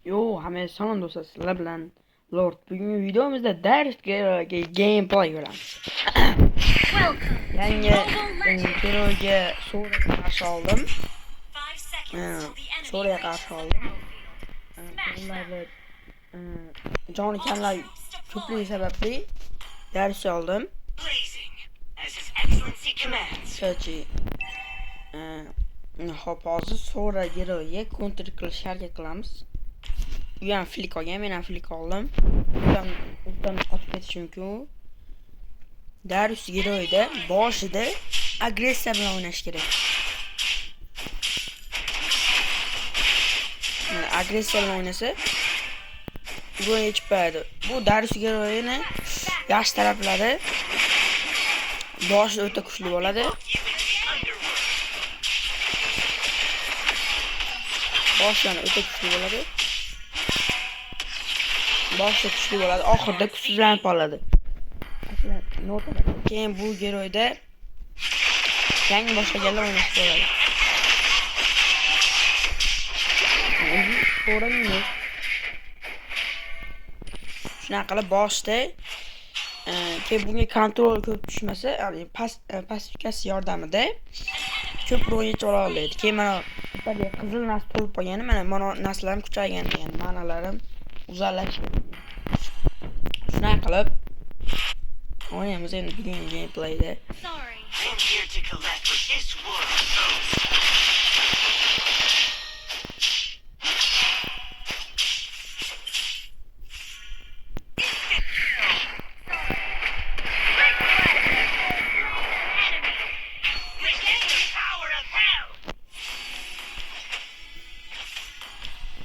Yo, hamma salom do'stlar, sizlar bilan Lord. Bugungi videomizda darsga gameplay ko'ramiz. Yangi heroga Soraga qarshi oldim. Soraga qarshi oldim. Ularni joni kamlar ko'pligi sababli dars oldim. Sochi hop hozir Sora heroga counter qilishga harakat qilamiz. U ham flik olgan, men ham flik oldim. Udan qochib ketish mumkin. Darius heroida boshida agressiya bilan o'ynash kerak. Agressiya bilan o'ynasa bu chiqadi. Bu Darius heroini yaxshi taraflari boshida o'ta kuchli bo'ladi. Boshdan o'ta kuchli bo'ladi. Boshda kuchli bo'ladi, oxirida kuchsizlanib qoladi. Keyin bu heroida yangi boshlaganlar o'ynash bo'ladi. Ko'ringmi? Shunaqa qilib boshda keyin bunga kontrol ko'p tushmasa, ya'ni pasifkasi yordamida ko'p o'yinchi ola oladi. Keyin mana bittaga qizil nas to'lib qolgani, mana naslarim kuchaygan degan ma'nolarim uzunlashgan. Shunaqa qilib o'ynaymiz endi bugungi gameplayda.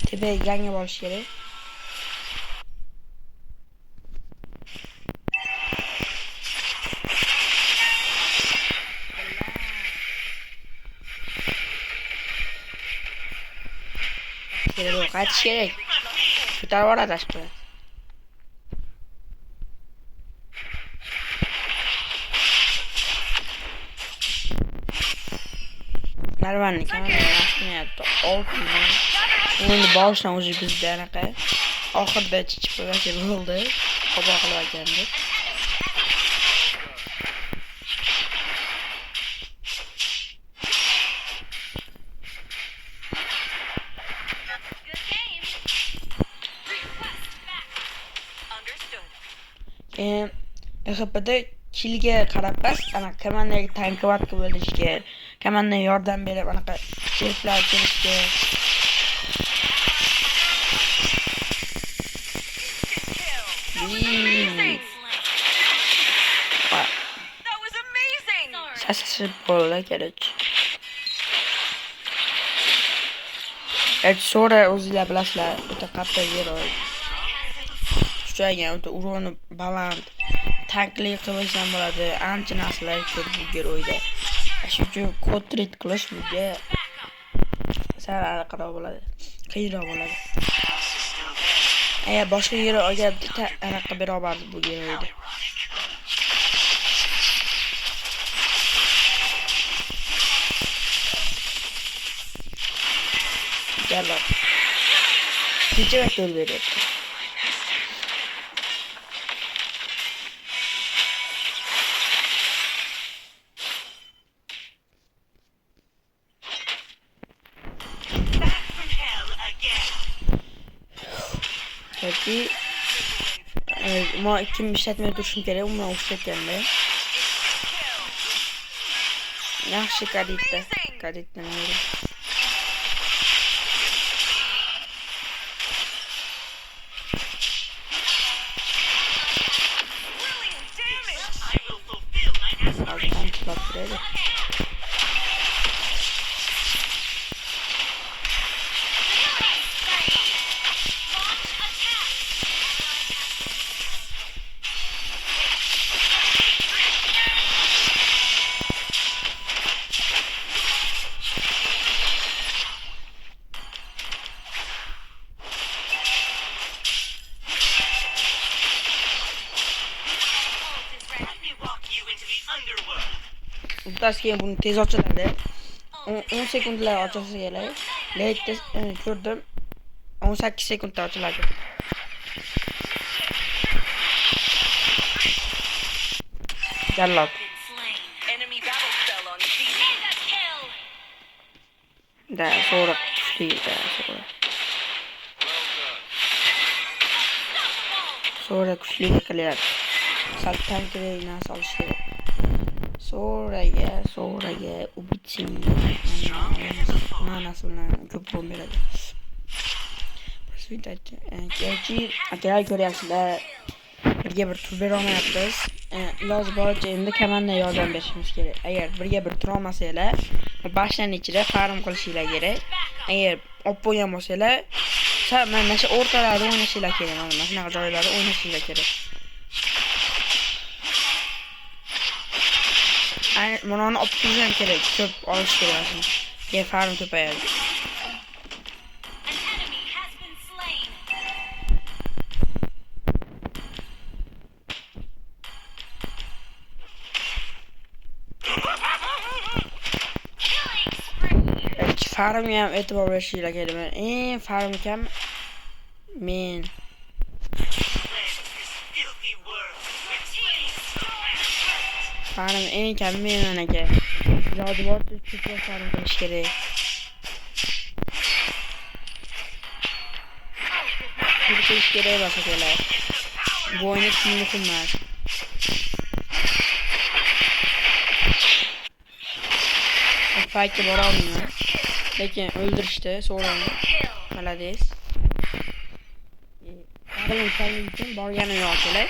Tepaga yangi bo'lish kerak. Qaytish kerak. Ko'tarib yuboradi tashqi. Narvanni kamera yaxshimayapti. O'yinni boshdan o'zi bizda anaqa. Oxirida chiqib qo'ygan bo'ldi. Qo'boq qilib olgandi. HP'da kilga qarab bas, ana komandaga tankovatga bo'lishga, komandaga yordam berib, anaqa sherplar kelishga. Sasib bo'ldi kerak. Sora o'zinglar bilasizlar, o'ta qattiq hero. Kuchaygan, o'ta uroni baland. Tankli qilishdan bo'ladi, ancha narsalar ko'p bu heroida. Shuning uchun kontrit qilish bunga sal aniqroq bo'ladi, qiyinroq bo'ladi. Agar boshqa hero olganda anaqa bera oladi bu heroida. Gel. Hiç vektör veriyor. Peki ama kim işletmeye duruşum gereği ama işletmeye yaxshi kadetlanıyorum. Altan çıkarttıraydı. Utas keyin buni tez ochiladi. 10 sekundlar ochilsa kerak. Lekin ko'rdim. 18 sekundda ochiladi. Jallod. Da so'roq kuchli so'roq kuchli qilyapti. Sal tankligini solish kerak. So'raga ubitsin. Ma'nosi bilan ko'p bo'm beradi. Kechi akalar ko'ryapsizlar. Birga bir tur bera olmayapmiz. Iloji boricha endi komanda yordam berishimiz kerak. Agar birga bir tura olmasanglar, boshdan ichida farm qilishinglar kerak. Agar olib bo'lgan bo'lsanglar, mana shu o'rtalarda o'ynashinglar kerak. Mana shunaqa joylarda o'ynashinglar kerak. Buni olib turishim kerak, ko'p olish kerak. Keyin farm ko'payadi. Farmga ham e'tibor berishinglar kerak. Eng farm kam men. Farm eng kam men aka. Iloji boricha ko'proq farm qilish kerak. Qilish kerak emas akalar. Bu o'yin uchun muhim emas. Fightga bora olmayman. Lekin o'ldirishdi, so'rani. Malades. Qarang uchun borganim yo'q akalar.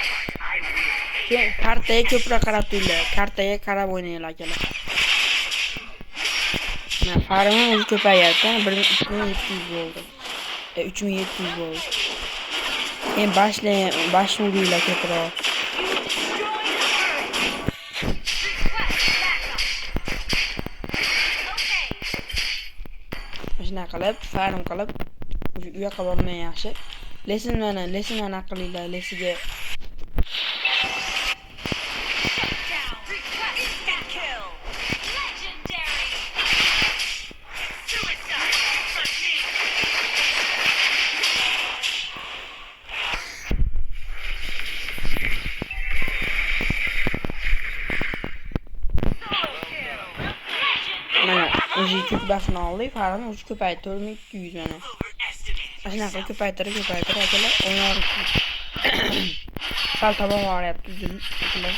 Keyin kartaga ko'proq qarab turinglar. Kartaga qarab o'ynanglar akalar. Men farmim o'zi ko'payapti. 3700 bo'ldi. 3700 bo'ldi. Keyin boshlaylar ko'proq. Shuna qilib, farm qilib, u yoqqa bormay yaxshi. Lesinlarni aqlinglar, lesiga o'zi ko'p basini oldik, farmni o'zi ko'paydi, 4200 mana. Mana shunaqa ko'paytirib akalar o'ynayapmiz. Sal tomon boryapti, akalar.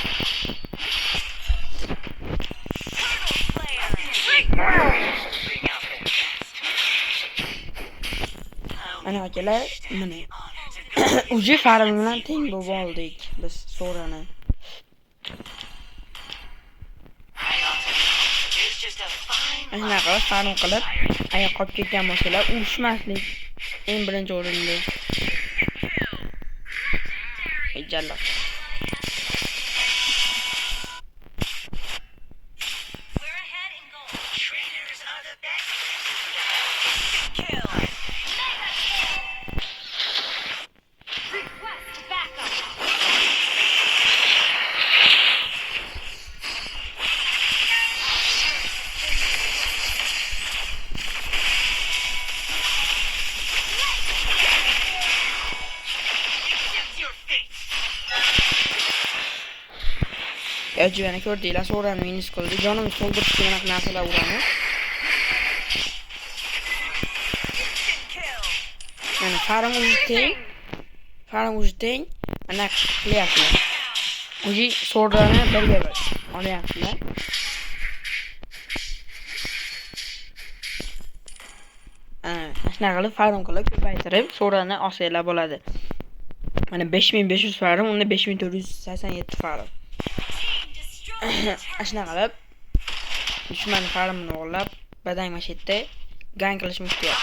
Mana akalar, mana. O'zi farm bilan teng bo'lib oldik biz so'rani. Shunaqa farm qilib, agar qolib ketgan bo'lsalar, urushmaslik eng birinchi o'rinda. Jallod. Ejveni ko'rdinglar, so'rani minus qildi. Jonimiz to'ldirishga mana narsalar uramiz. Mana farm teng. Mana qilyaptilar. O'zi so'rani birga olyaptilar. Shuna qilib farm qilib ko'paytirib so'rani olsanglar bo'ladi. Mana 5500 farm, unda 5487 farm. Ashuna qilib dushman farmini o'g'irlab badang mashitda gang qilishimiz kerak.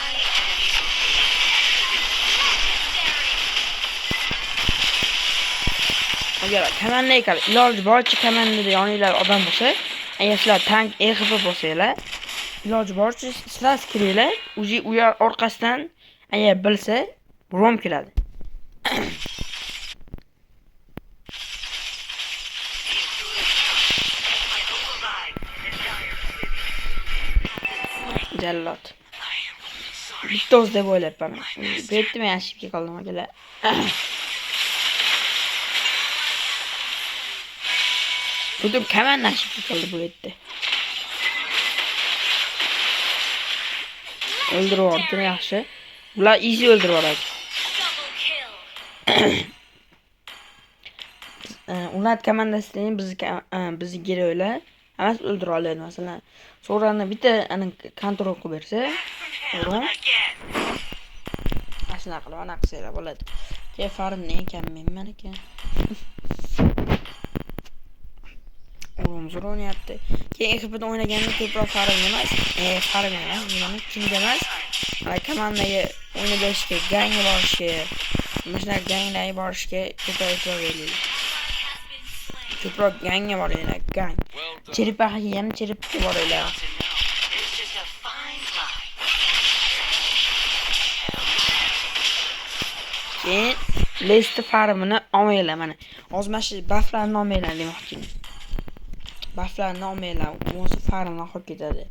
Agar komanda ekan, iloji boricha komandada yoninglar odam bo'lsa, agar sizlar tank EXP bo'lsanglar, iloji boricha sizlar kiringlar, o'zi u yer orqasidan agar bilsa, rom keladi. Jallod. bitta o'zi deb o'ylayapman. Bu yerda men ashibga qoldim akalar. Butun komanda ashibga qoldi bu yerda. Öldürüp yubordi, yaxshi. Bular easy öldürüp yuboradi. Ular komandasining bizni giroylar hammasi o'ldirib oladi masalan. So'rani bitta kontrol qilib bersa, to'g'ri? Ashuna qilib ana qilsalar bo'ladi. Keyin farmni ekanman ekan. Zo'r o'ynayapti. Keyin ekipda o'ynaganda ko'proq farm emas, nimani king emas. Mana komandaga o'ynab berishga, gangga borishga, mana ganglarga borishga ko'proq e'tibor beraylik. Ko'proq gangga boraylik, gang. Cheripaxaga yana cheripga boraylik. Keyin Lesti farmini olmaylar mana. Ozmashi bufflarni olmaylar demoqchi. Bufflarni olmaylar, o'zi farmni qolib ketadi.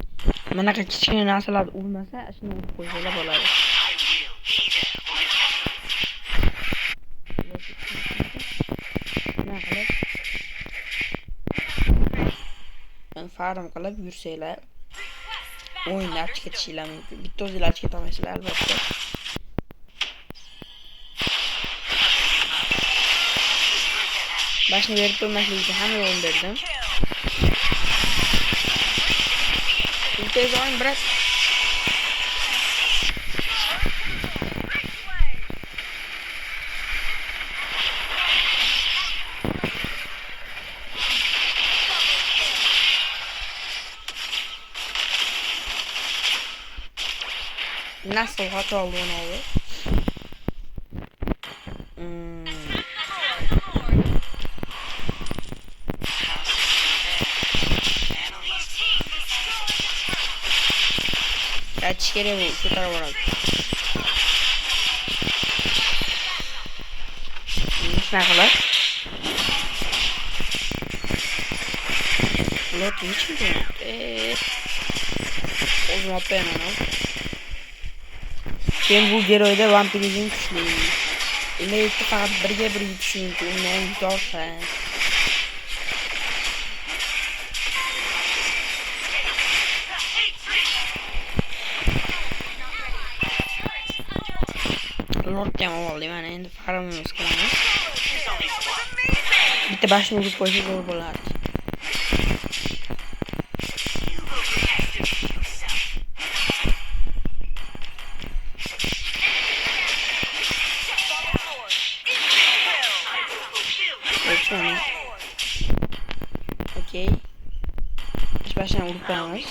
Bunaqa kichkina narsalar urmasa, shuni urib qo'ysalar bo'ladi. Farm qilib yursanglar, o'yinlar ketishinglar mumkin. Bitta o'zinglar keta olmaysizlar albatta. Başını verip durmasıydı. Hem yolunu verdim. Bir tez oyun bırak. Nasıl hata oldu onu oldu? Kaç kere bu tutar var abi. Ne kadar? Lot hiç mi değil? O zaman ben onu. Ben bu geroyda vampirizm düşünüyorum. İle fakat bir düşünüyorum. Ne zorsa. Lord demo oldu yani endi farmımız qilamiz. Bitta boshni urib qo'ysa zo'r bo'ladi. Okey. Biz boshdan urib qo'yamiz.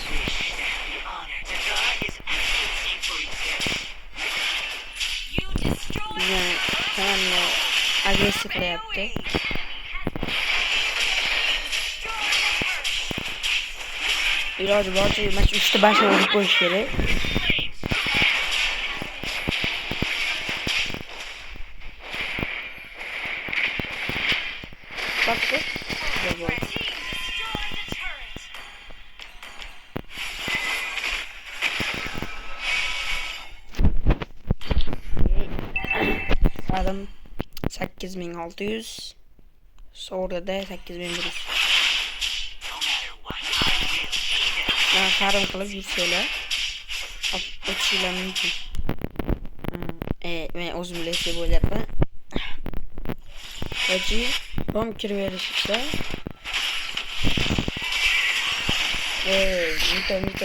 Hemen agresif yaptı. Biraz bazı maç üstü başa vurup boş yere. Bak bu. Adam 8600 sonra da 8100. Ben farm kılıp yükseler. Uçuyla mümkün. Ben uzun lesi böyle yapayım. Acı bom kirverirse.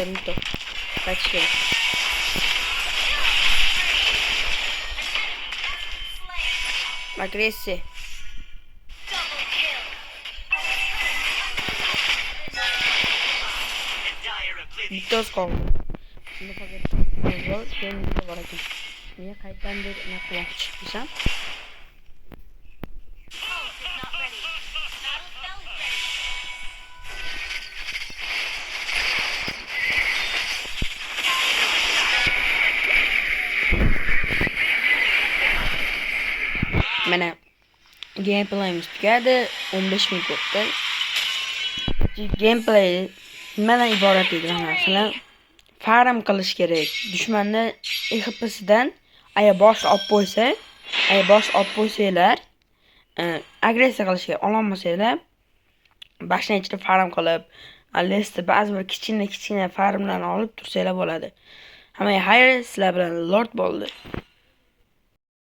Mito. Kaç kere. Agresi. Bitos kaldı. Şimdi paketimiz var. Kendimize bırakın. Niye kayıttan bir nakliye çıkmışam? Mana gameplayimiz tugadi 15 minut o'tdi. Gameplay nimadan iborat edi masalan farm qilish kerak. Dushmanni EXP'sidan agar boshni olib qo'ysa, agressiya qilishga ololmasanglar, boshdan ichida farm qilib, Lestda ba'zi bir kichkina farmlarni olib tursanglar bo'ladi. Hammaga xayr, sizlar bilan Lord bo'ldi.